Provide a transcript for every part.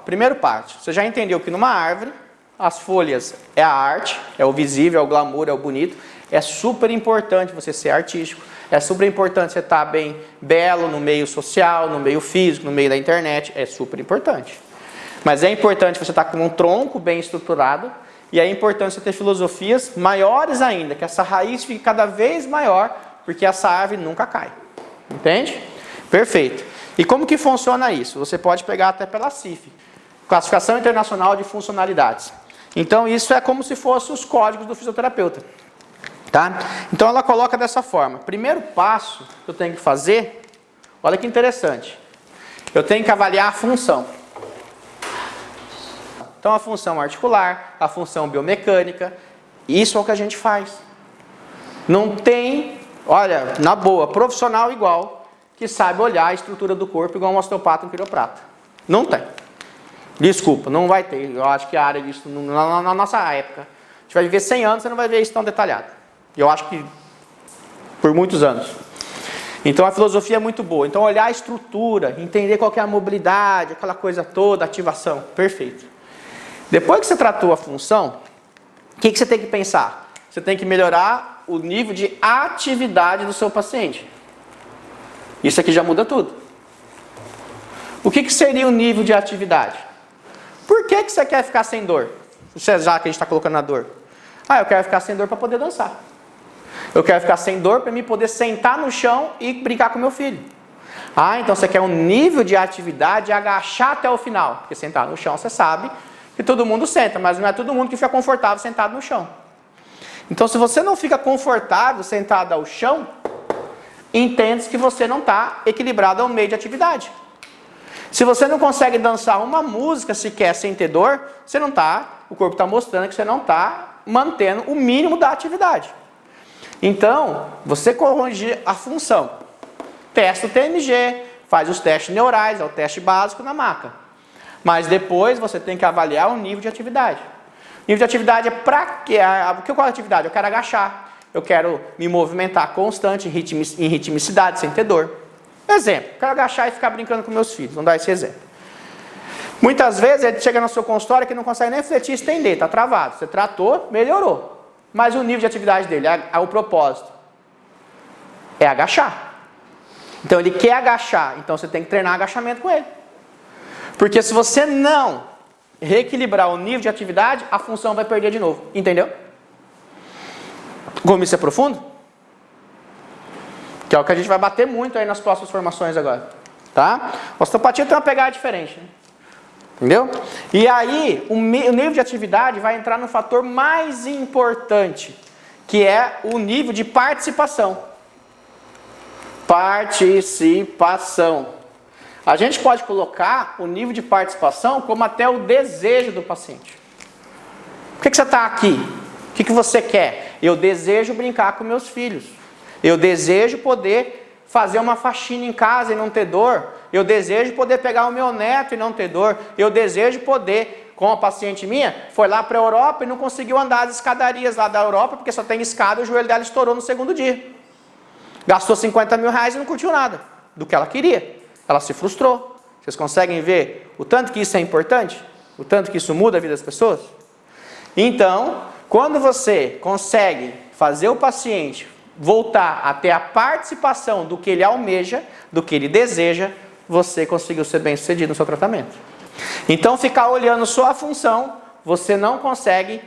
primeiro passo, você já entendeu que numa árvore, as folhas é a arte, é o visível, é o glamour, é o bonito. É super importante você ser artístico, é super importante você estar bem belo no meio social, no meio físico, no meio da internet, é super importante. Mas é importante você estar com um tronco bem estruturado e é importante você ter filosofias maiores ainda, que essa raiz fique cada vez maior, porque essa árvore nunca cai. Entende? Perfeito. E como que funciona isso? Você pode pegar até pela CIF, Classificação Internacional de Funcionalidades. Então isso é como se fossem os códigos do fisioterapeuta. Tá? Então ela coloca dessa forma. Primeiro passo que eu tenho que fazer, olha que interessante. Eu tenho que avaliar a função. Então a função articular, a função biomecânica, isso é o que a gente faz. Não tem, olha, na boa, profissional igual, que sabe olhar a estrutura do corpo igual um osteopata e um quiroprata. Não tem. Desculpa, não vai ter. Eu acho que a área disso, na nossa época, a gente vai viver 100 anos, você não vai ver isso tão detalhado. Eu acho que por muitos anos. Então a filosofia é muito boa. Então olhar a estrutura, entender qual que é a mobilidade, aquela coisa toda, ativação, perfeito. Depois que você tratou a função, o que você tem que pensar? Você tem que melhorar o nível de atividade do seu paciente. Isso aqui já muda tudo. O que seria o nível de atividade? Por que você quer ficar sem dor? Já que a gente está colocando a dor. Eu quero ficar sem dor para poder dançar. Eu quero ficar sem dor para mim poder sentar no chão e brincar com meu filho. Então você quer um nível de atividade e agachar até o final. Porque sentar no chão você sabe que todo mundo senta, mas não é todo mundo que fica confortável sentado no chão. Então se você não fica confortável sentado ao chão, entende-se que você não está equilibrado ao meio de atividade. Se você não consegue dançar uma música sequer sem ter dor, você não está, o corpo está mostrando que você não está mantendo o mínimo da atividade. Então, você corrige a função. Testa o TMG, faz os testes neurais, é o teste básico na maca. Mas depois você tem que avaliar o nível de atividade. O nível de atividade é para quê? Qual é a atividade? Eu quero agachar, eu quero me movimentar constante, em ritmicidade, sem ter dor. Exemplo, eu quero agachar e ficar brincando com meus filhos, vamos dar esse exemplo. Muitas vezes ele chega no seu consultório que não consegue nem fletir e estender, está travado. Você tratou, melhorou. Mas o nível de atividade dele, o propósito, é agachar. Então ele quer agachar, então você tem que treinar agachamento com ele. Porque se você não reequilibrar o nível de atividade, a função vai perder de novo. Entendeu? Como isso é profundo? Que é o que a gente vai bater muito aí nas próximas formações agora. Tá? A osteopatia tem uma pegada diferente. Né? Entendeu? E aí, o nível de atividade vai entrar no fator mais importante, que é o nível de participação. Participação. A gente pode colocar o nível de participação como até o desejo do paciente. Por que você está aqui? O que você quer? Eu desejo brincar com meus filhos. Eu desejo poder fazer uma faxina em casa e não ter dor. Eu desejo poder pegar o meu neto e não ter dor. Eu desejo poder, com a paciente minha, foi lá para a Europa e não conseguiu andar as escadarias lá da Europa, porque só tem escada e o joelho dela estourou no segundo dia. Gastou 50 mil reais e não curtiu nada do que ela queria. Ela se frustrou. Vocês conseguem ver o tanto que isso é importante? O tanto que isso muda a vida das pessoas? Então, quando você consegue fazer o paciente voltar a ter a participação do que ele almeja, do que ele deseja, você conseguiu ser bem sucedido no seu tratamento. Então, ficar olhando só a função, você não consegue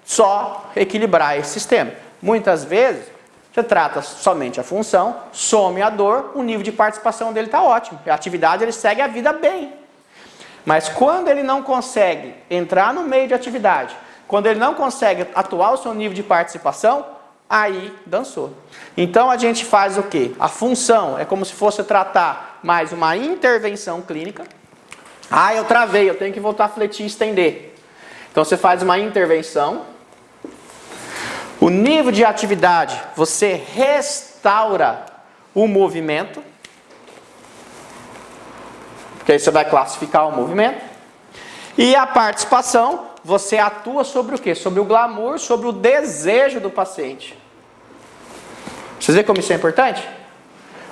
só equilibrar esse sistema. Muitas vezes, você trata somente a função, some a dor, o nível de participação dele está ótimo. A atividade, ele segue a vida bem. Mas quando ele não consegue entrar no meio de atividade, quando ele não consegue atuar o seu nível de participação, aí dançou. Então a gente faz o quê? A função é como se fosse tratar mais uma intervenção clínica. Eu travei, eu tenho que voltar a fletir e estender. Então você faz uma intervenção. O nível de atividade, você restaura o movimento. Porque aí você vai classificar o movimento. E a participação, você atua sobre o quê? Sobre o glamour, sobre o desejo do paciente. Vocês veem como isso é importante?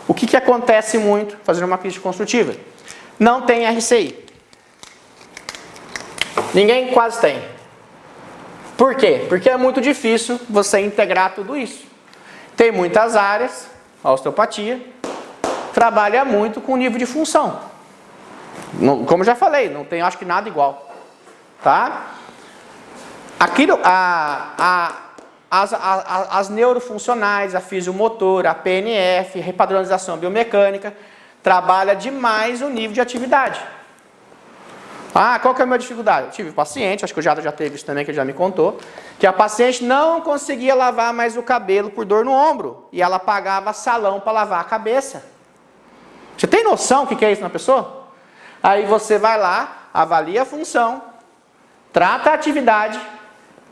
O que acontece muito fazendo uma crítica construtiva? Não tem RCI. Ninguém quase tem. Por quê? Porque é muito difícil você integrar tudo isso. Tem muitas áreas, a osteopatia trabalha muito com nível de função. Como eu já falei, não tem, acho que nada igual. Tá? Aquilo, as neurofuncionais, a fisiomotora, a PNF, repadronização biomecânica, trabalha demais o nível de atividade. Qual que é a minha dificuldade? Eu tive paciente, acho que o Jada já teve isso também, que ele já me contou, que a paciente não conseguia lavar mais o cabelo por dor no ombro, e ela pagava salão para lavar a cabeça. Você tem noção do que é isso na pessoa? Aí você vai lá, avalia a função, trata a atividade,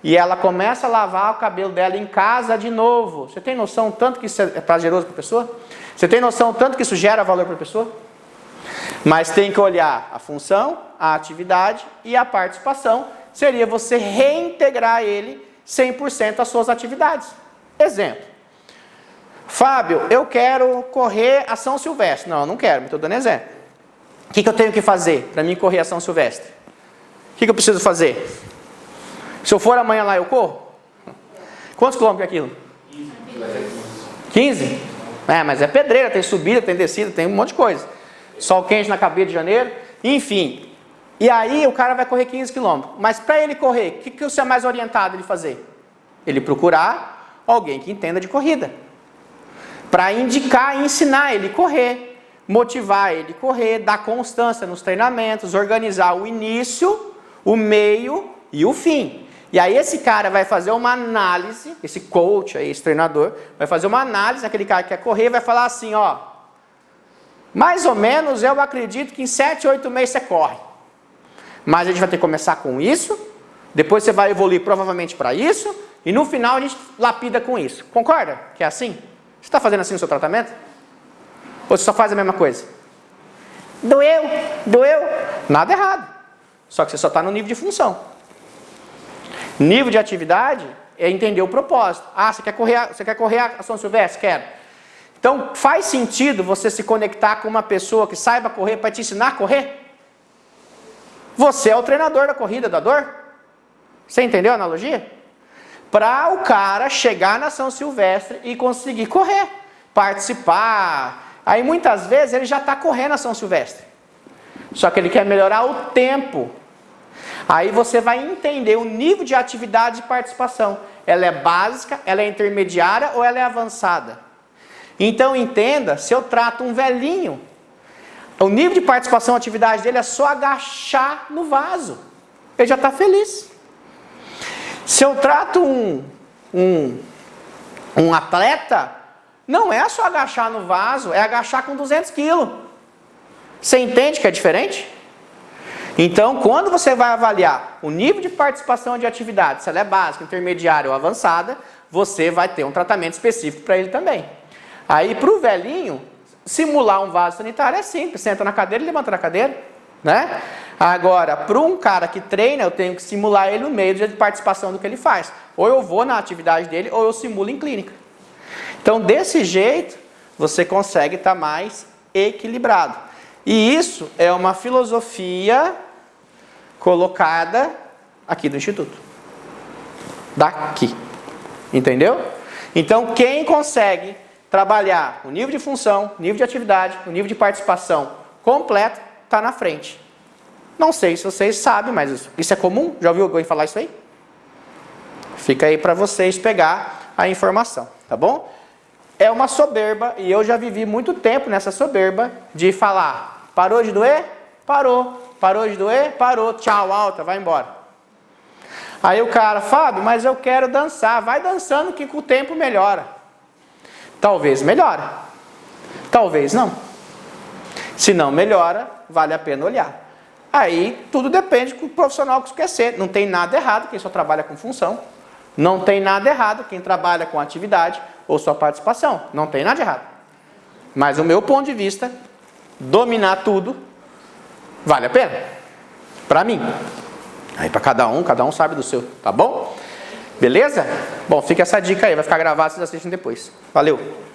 e ela começa a lavar o cabelo dela em casa de novo. Você tem noção tanto que isso é prazeroso para a pessoa? Você tem noção tanto que isso gera valor para a pessoa? Mas tem que olhar a função, a atividade e a participação. Seria você reintegrar ele 100% às suas atividades. Exemplo. Fábio, eu quero correr a São Silvestre. Não, eu não quero, mas estou dando exemplo. O que eu tenho que fazer para mim correr a São Silvestre? O que eu preciso fazer? Se eu for amanhã lá, eu corro? Quantos quilômetros é aquilo? 15? Mas é pedreira, tem subida, tem descida, tem um monte de coisa. Sol quente na cabeça de janeiro, enfim. E aí o cara vai correr 15 quilômetros. Mas para ele correr, o que você é mais orientado ele fazer? Ele procurar alguém que entenda de corrida. Para indicar e ensinar ele a correr. Motivar ele a correr, dar constância nos treinamentos, organizar o início, o meio e o fim. E aí esse cara vai fazer uma análise, esse coach aí, esse treinador, vai fazer uma análise, aquele cara que quer correr, vai falar assim, mais ou menos eu acredito que em 7, 8 meses você corre. Mas a gente vai ter que começar com isso, depois você vai evoluir provavelmente para isso, e no final a gente lapida com isso. Concorda que é assim? Você está fazendo assim no seu tratamento? Ou você só faz a mesma coisa? Doeu? Nada errado. Só que você só está no nível de função. Nível de atividade é entender o propósito. Você quer correr a São Silvestre? Quero. Então, faz sentido você se conectar com uma pessoa que saiba correr para te ensinar a correr? Você é o treinador da corrida da dor? Você entendeu a analogia? Para o cara chegar na São Silvestre e conseguir correr, participar. Aí muitas vezes ele já está correndo a São Silvestre. Só que ele quer melhorar o tempo. Aí você vai entender o nível de atividade e participação. Ela é básica, ela é intermediária ou ela é avançada? Então entenda, se eu trato um velhinho, o nível de participação e atividade dele é só agachar no vaso. Ele já está feliz. Se eu trato um atleta, não é só agachar no vaso, é agachar com 200 quilos. Você entende que é diferente? Então, quando você vai avaliar o nível de participação de atividade, se ela é básica, intermediária ou avançada, você vai ter um tratamento específico para ele também. Aí, para o velhinho, simular um vaso sanitário é simples. Senta na cadeira e levanta na cadeira. Né? Agora, para um cara que treina, eu tenho que simular ele no meio de participação do que ele faz. Ou eu vou na atividade dele, ou eu simulo em clínica. Então, desse jeito, você consegue estar mais equilibrado. E isso é uma filosofia colocada aqui do Instituto. Daqui. Entendeu? Então, quem consegue trabalhar o nível de função, nível de atividade, o nível de participação completo, está na frente. Não sei se vocês sabem, mas isso é comum? Já ouviu alguém falar isso aí? Fica aí para vocês pegar a informação, tá bom? É uma soberba, e eu já vivi muito tempo nessa soberba de falar, parou de doer? Parou. Parou de doer? Parou. Tchau, alta, vai embora. Aí o cara, Fábio, mas eu quero dançar. Vai dançando que com o tempo melhora. Talvez melhore. Talvez não. Se não melhora, vale a pena olhar. Aí tudo depende do profissional que você quer ser. Não tem nada errado quem só trabalha com função. Não tem nada errado quem trabalha com atividade ou sua participação. Não tem nada de errado. Mas o meu ponto de vista, dominar tudo, vale a pena. Para mim. Aí para cada um sabe do seu, tá bom? Beleza? Bom, fica essa dica aí, vai ficar gravado, vocês assistem depois. Valeu!